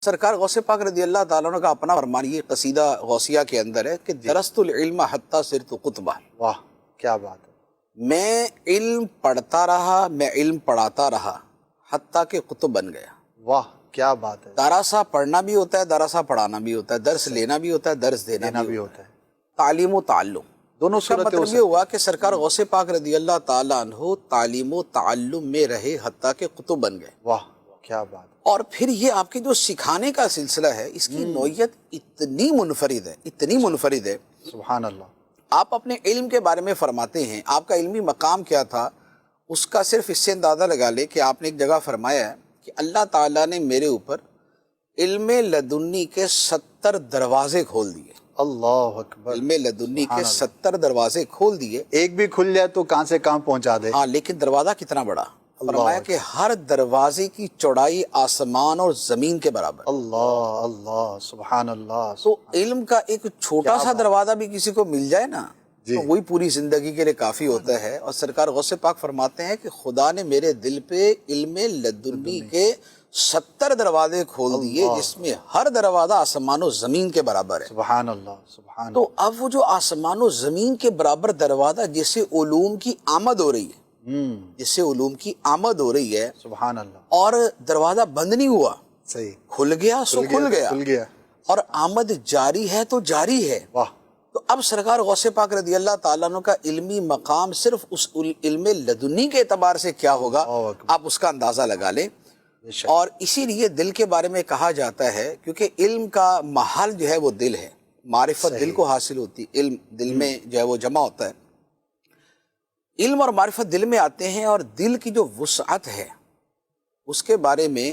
سرکار غوث پاک رضی اللہ تعالیٰ عنہ کا اپنا فرمان یہ قصیدہ غوثیہ کے اندر ہے کہ درست العلم حتی صرت قطبہ. واہ کیا بات ہے. میں علم پڑھتا رہا، میں علم پڑھاتا رہا حتیٰ کہ قطب بن گیا. واہ کیا بات ہے. دراسہ پڑھنا بھی ہوتا ہے، دراسہ پڑھانا بھی ہوتا ہے، درس لینا بھی ہوتا ہے، درس دینا بھی ہوتا ہے. تعلیم و تعلم دونوں کا مطلب یہ ہوا کہ سرکار غوث پاک رضی اللہ تعالیٰ عنہ تعلیم و تعلم میں رہے حتیٰ کہ قطب بن گئے. واہ کیا بات. اور پھر یہ آپ کے جو سکھانے کا سلسلہ ہے اس کی نوعیت اتنی منفرد ہے، اتنی منفرد ہے. سبحان اللہ. آپ اپنے علم کے بارے میں فرماتے ہیں آپ کا علمی مقام کیا تھا، اس کا صرف اس سے اندازہ لگا لے کہ آپ نے ایک جگہ فرمایا ہے کہ اللہ تعالیٰ نے میرے اوپر علم لدنی کے 70 دروازے کھول دیے. اللہ اکبر. علم لدنی کے 70 دروازے کھول دیے. ایک بھی کھل جائے تو کہاں سے کہاں پہنچا دے. ہاں لیکن دروازہ کتنا بڑا. فرمایا کہ ہر دروازے کی چوڑائی آسمان اور زمین کے برابر. اللہ اللہ سبحان اللہ. تو علم کا ایک چھوٹا سا دروازہ بھی کسی کو مل جائے نا تو وہی پوری زندگی کے لیے کافی ہوتا ہے. اور سرکار غوث پاک فرماتے ہیں کہ خدا نے میرے دل پہ علم لدنی کے 70 دروازے کھول دیے جس میں ہر دروازہ آسمان و زمین کے برابر ہے. سبحان اللہ سبحان. تو اب وہ جو آسمان و زمین کے برابر دروازہ جسے علوم کی آمد ہو رہی ہے، جس سے علوم کی آمد ہو رہی ہے، سبحان اللہ، اور دروازہ بند نہیں ہوا، صحیح کھل گیا سو کھل گیا اور آمد جاری ہے تو جاری ہے. واہ. تو اب سرکار غوث پاک رضی اللہ تعالیٰ عنہ کا علمی مقام صرف اس علم لدنی کے اعتبار سے کیا ہوگا آپ اس کا اندازہ لگا لیں. اور اسی لیے دل کے بارے میں کہا جاتا ہے کیونکہ علم کا محل جو ہے وہ دل ہے، معرفت دل کو حاصل ہوتی، علم دل میں جو ہے وہ جمع ہوتا ہے. علم اور معرفت دل میں آتے ہیں اور دل کی جو وسعت ہے اس کے بارے میں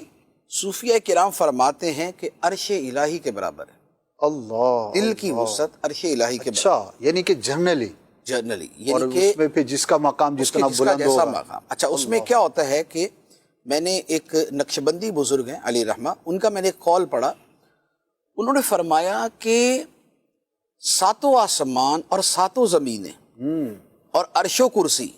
صوفیہ کرام فرماتے ہیں کہ عرش الہی کے برابر ہے. اللہ. دل کی وسعت عرش الہی کے برابر. اچھا یعنی کہ جنرلی یعنی کہ اس میں پھر جس کا مقام جتنا بلند ہوگا. اچھا اس میں کیا ہوتا ہے کہ میں نے ایک نقشبندی بزرگ ہیں علی رحمہ، ان کا میں نے ایک قول پڑھا. انہوں نے فرمایا کہ 7 آسمان اور 7 زمینیں اور عرش و کرسی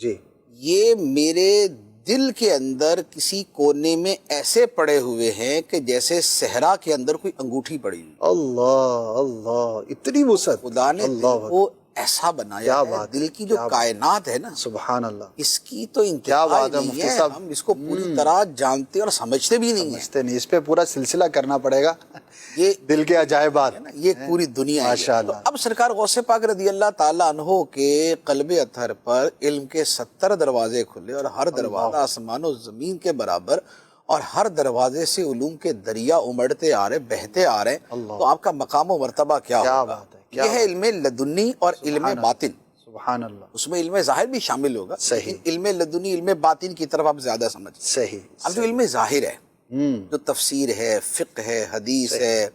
جی یہ میرے دل کے اندر کسی کونے میں ایسے پڑے ہوئے ہیں کہ جیسے صحرا کے اندر کوئی انگوٹھی پڑی ہوئی. اللہ اللہ اتنی وسعت. خدا نے دل کو ایسا بنایا ہے. دل کی جو کائنات ہے نا سبحان اللہ اس کی تو انتہا نہیں ہے. ہم اس کو پوری طرح جانتے اور سمجھتے بھی نہیں ہیں. اس پہ پورا سلسلہ کرنا پڑے گا. یہ دل کے عجائبات یہ پوری دنیا ہے. تو اب سرکار غوث پاک رضی اللہ تعالیٰ عنہ کے قلب اطہر پر علم کے 70 دروازے کھلے اور ہر دروازہ آسمان و زمین کے برابر، اور ہر دروازے سے علوم کے دریا امڑتے آ رہے، بہتے آ رہے. تو آپ کا مقام و مرتبہ کیا ہوگا؟ یہ ہے علم لدنی اور علم باطن. سبحان اللہ. اس میں علم ظاہر بھی شامل ہوگا. صحیح. علم لدنی علم باطن کی طرف آپ زیادہ سمجھ. صحیح. اب جو علم ظاہر ہے، جو تفسیر ہے، فقہ ہے، حدیث ہے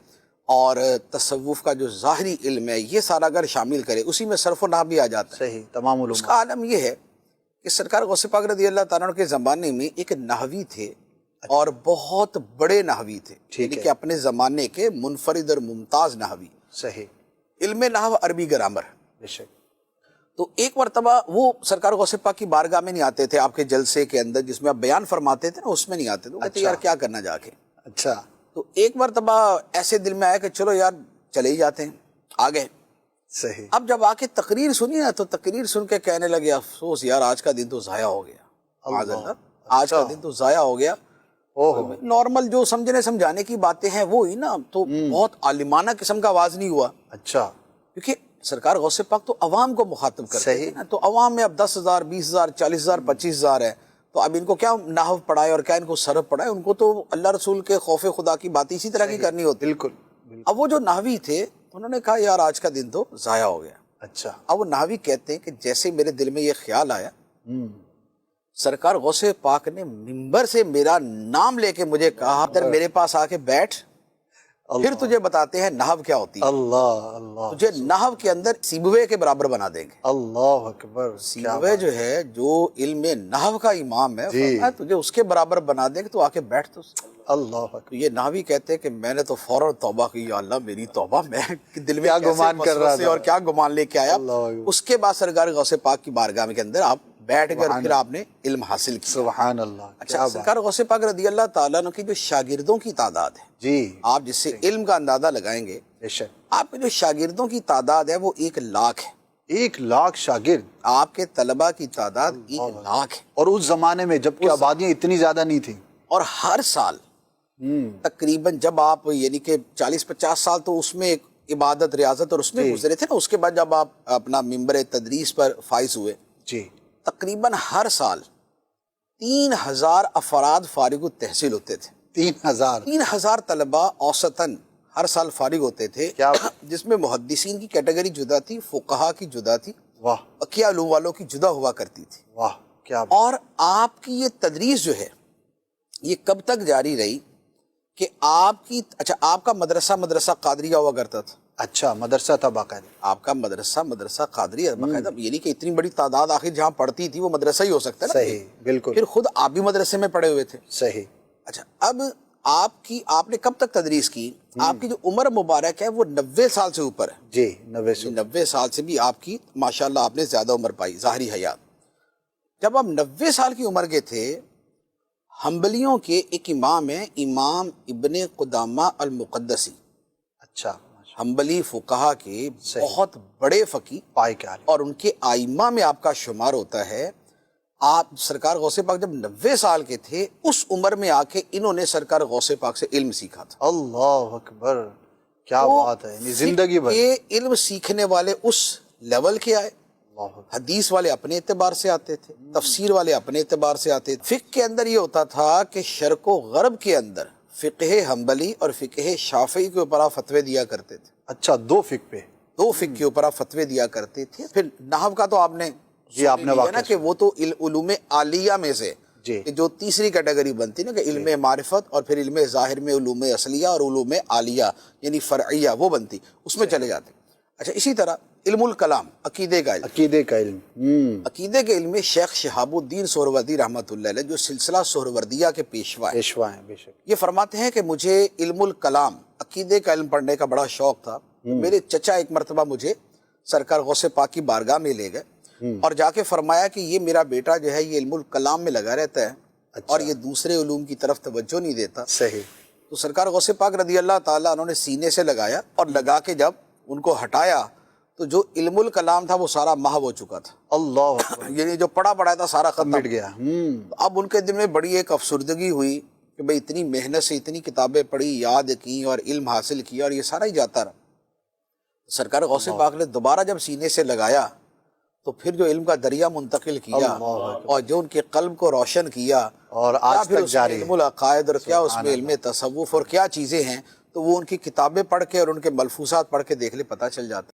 اور تصوف کا جو ظاہری علم ہے، یہ سارا اگر شامل کرے اسی میں صرف و نحو بھی آ جاتا ہے. صحیح. تمام علوم. اس کا عالم یہ ہے کہ سرکار غوث پاک رضی اللہ تعالیٰ عنہ کے زمانے میں ایک نحوی تھے اور بہت بڑے نحوی تھے، یعنی کہ اپنے زمانے کے منفرد اور ممتاز نحوی. صحیح. علم نحو عربی گرامر. بے شک. تو ایک مرتبہ وہ سرکار غوث پاک کی بارگاہ میں نہیں آتے تھے، آپ کے جلسے کے اندر جس میں آپ بیان فرماتے تھے نا اس میں نہیں آتے تھے. وہ کہتے یار کیا کرنا جا کے. اچھا. تو ایک مرتبہ ایسے دل میں آیا کہ چلو یار چلے ہی جاتے ہیں. آ گئے. صحیح. اب جب آ کے تقریر سنی نا تو تقریر سن کے کہنے لگے افسوس یار آج کا دن تو ضائع ہو گیا. آج کا دن تو ضائع ہو گیا. نارمل جو سمجھنے سمجھانے کی باتیں ہیں وہ ہی نا، تو بہت عالمانہ قسم کا آواز نہیں ہوا. اچھا. کیونکہ سرکار غوث پاک تو عوام کو مخاطب کرتے ہیں نا، تو عوام میں اب 10,000 20,000 40,000 25,000 ہے. تو اب ان کو کیا نحو پڑھائے اور کیا ان کو صرف پڑھائے؟ ان کو تو اللہ رسول کے خوف خدا کی بات اسی طرح کی کرنی ہوتی. بالکل. اب وہ جو نحوی تھے انہوں نے کہا یار آج کا دن تو ضائع ہو گیا. اچھا. اب وہ نحوی کہتے ہیں کہ جیسے میرے دل میں یہ خیال آیا، سرکار غوث پاک نے منبر سے میرا نام لے کے مجھے کہا تر میرے پاس آ کے بیٹھ، پھر تجھے بتاتے ہیں نحو کیا ہوتی ہے. اللہ اللہ. تجھے نحو کے اندر سیبوے کے برابر بنا دیں گے. اللہ اکبر. سیبوے جو ہے جو علم نحو کا امام ہے، تجھے اس کے برابر بنا دیں گے، تو آ کے بیٹھ. تو اللہ اکبر. یہ نحوی کہتے ہیں کہ میں نے تو فوراً توبہ کی، یا اللہ میری توبہ، میں دل میں کیا گمان کر رہا تھا اور کیا گمان لے کے آیا. اس کے بعد سرکار غوث پاک کی بارگاہ کے اندر آپ بیٹھ کر پھر آپ نے علم حاصل کیا. سبحان اللہ. اچھا سرکار غوث پاک رضی اللہ تعالیٰ عنہ کی جو شاگردوں کی تعداد ہے جی آپ جس سے علم کا اندازہ لگائیں گے, بے شک. آپ کے جو شاگردوں کی تعداد ہے وہ 1,00,000 ہے. 1,00,000 شاگرد. آپ کے طلبہ کی تعداد 1,00,000 ہے. اور اس زمانے میں جب کہ آبادیاں اتنی زیادہ نہیں تھیں. اور ہر سال تقریباً جب آپ یعنی کہ 40-50 سال تو اس میں ایک عبادت ریاضت اور اس میں گزرے تھے نا, اس کے بعد جب آپ اپنا ممبر تدریس پر فائز ہوئے, جی تقریباً ہر سال 3,000 افراد فارغ التحصیل ہوتے تھے. 3,000 طلبہ اوسطاً ہر سال فارغ ہوتے تھے, جس میں محدثین کی کیٹیگری جدا تھی, فقہا کی جدا تھی, واہ بقیہ علوم والوں کی جدا ہوا کرتی تھی. واہ کیا. اور آپ کی یہ تدریس جو ہے یہ کب تک جاری رہی کہ آپ کی آپ کا مدرسہ قادریہ ہوا کرتا تھا. اچھا مدرسہ تھا باقاعدہ. آپ کا مدرسہ قادریہ باقاعدہ, یعنی کہ اتنی بڑی تعداد آخر جہاں پڑھتی تھی وہ مدرسہ ہی ہو سکتا ہے نا. صحیح بالکل. پھر خود آپ بھی مدرسے میں پڑھے ہوئے تھے. صحیح. اچھا اب آپ نے کب تک تدریس کی؟ آپ کی جو عمر مبارک ہے وہ 90 سال سے اوپر ہے. جی 90 سال سے بھی آپ کی ماشاءاللہ آپ نے زیادہ عمر پائی, ظاہری حیات. جب آپ 90 سال کی عمر کے تھے, حنبلیوں کے ایک امام ہیں, امام ابن قدامہ المقدسی. اچھا حنبلی فقہا کے بہت بڑے فقی پائے کے عالم, اور ان کے ائمہ میں آپ کا شمار ہوتا ہے. آپ سرکار غوث پاک جب 90 سال کے تھے, اس عمر میں آ کے انہوں نے سرکار غوث پاک سے علم سیکھا تھا. اللہ اکبر, کیا بات ہے. زندگی بھر یہ علم سیکھنے والے اس لیول کے آئے. حدیث والے اپنے اعتبار سے آتے تھے, تفسیر والے اپنے اعتبار سے آتے تھے. فقہ کے اندر یہ ہوتا تھا کہ شرق و غرب کے اندر فقہ حنبلی اور فقہ شافعی کے اوپر آپ فتوے دیا کرتے تھے. اچھا دو فقہ کے اوپر آپ فتوے دیا کرتے تھے. پھر نحو کا تو آپ نے جی آپ نے نا کہ وہ تو علوم عالیہ میں سے جی کہ جو تیسری کیٹیگری بنتی نا کہ علم معرفت اور پھر علم ظاہر میں علوم اصلیہ اور علوم عالیہ یعنی فرعیہ وہ بنتی, اس میں چلے جاتے. اچھا اسی طرح علم الکلام, عقیدے کا علم. عقیدے کے علم میں شیخ شہاب الدین سہروردی رحمۃ اللہ علیہ جو سلسلہ سہروردیہ کے پیشوا ہیں بے شک, یہ فرماتے ہیں کہ مجھے علم الکلام عقیدے کا علم پڑھنے کا بڑا شوق تھا. میرے چچا ایک مرتبہ مجھے سرکار غوث پاک کی بارگاہ میں لے گئے اور جا کے فرمایا کہ یہ میرا بیٹا جو ہے یہ علم الکلام میں لگا رہتا ہے اور یہ دوسرے علوم کی طرف توجہ نہیں دیتا. صحیح. تو سرکار غوث پاک رضی اللہ تعالیٰ انہوں نے سینے سے لگایا اور لگا کے جب ان کو ہٹایا تو جو علم الکلام تھا وہ سارا محو ہو چکا تھا. اللہ اکبر. یعنی جو پڑھا تھا سارا ختم مٹ گیا. اب ان کے دل میں بڑی ایک افسردگی ہوئی کہ بھئی اتنی محنت سے اتنی کتابیں پڑھی, یاد کی اور علم حاصل کیا اور یہ سارا ہی جاتا رہا. سرکار غوث پاک نے دوبارہ جب سینے سے لگایا تو پھر جو علم کا دریا منتقل کیا اور جو ان کے قلب کو روشن کیا اور آج تک جاری ہے. علم العقائد اور کیا اس میں علم تصوف اور کیا چیزیں ہیں, تو وہ ان کی کتابیں پڑھ کے اور ان کے ملفوظات پڑھ کے دیکھ لے پتہ چل جاتا.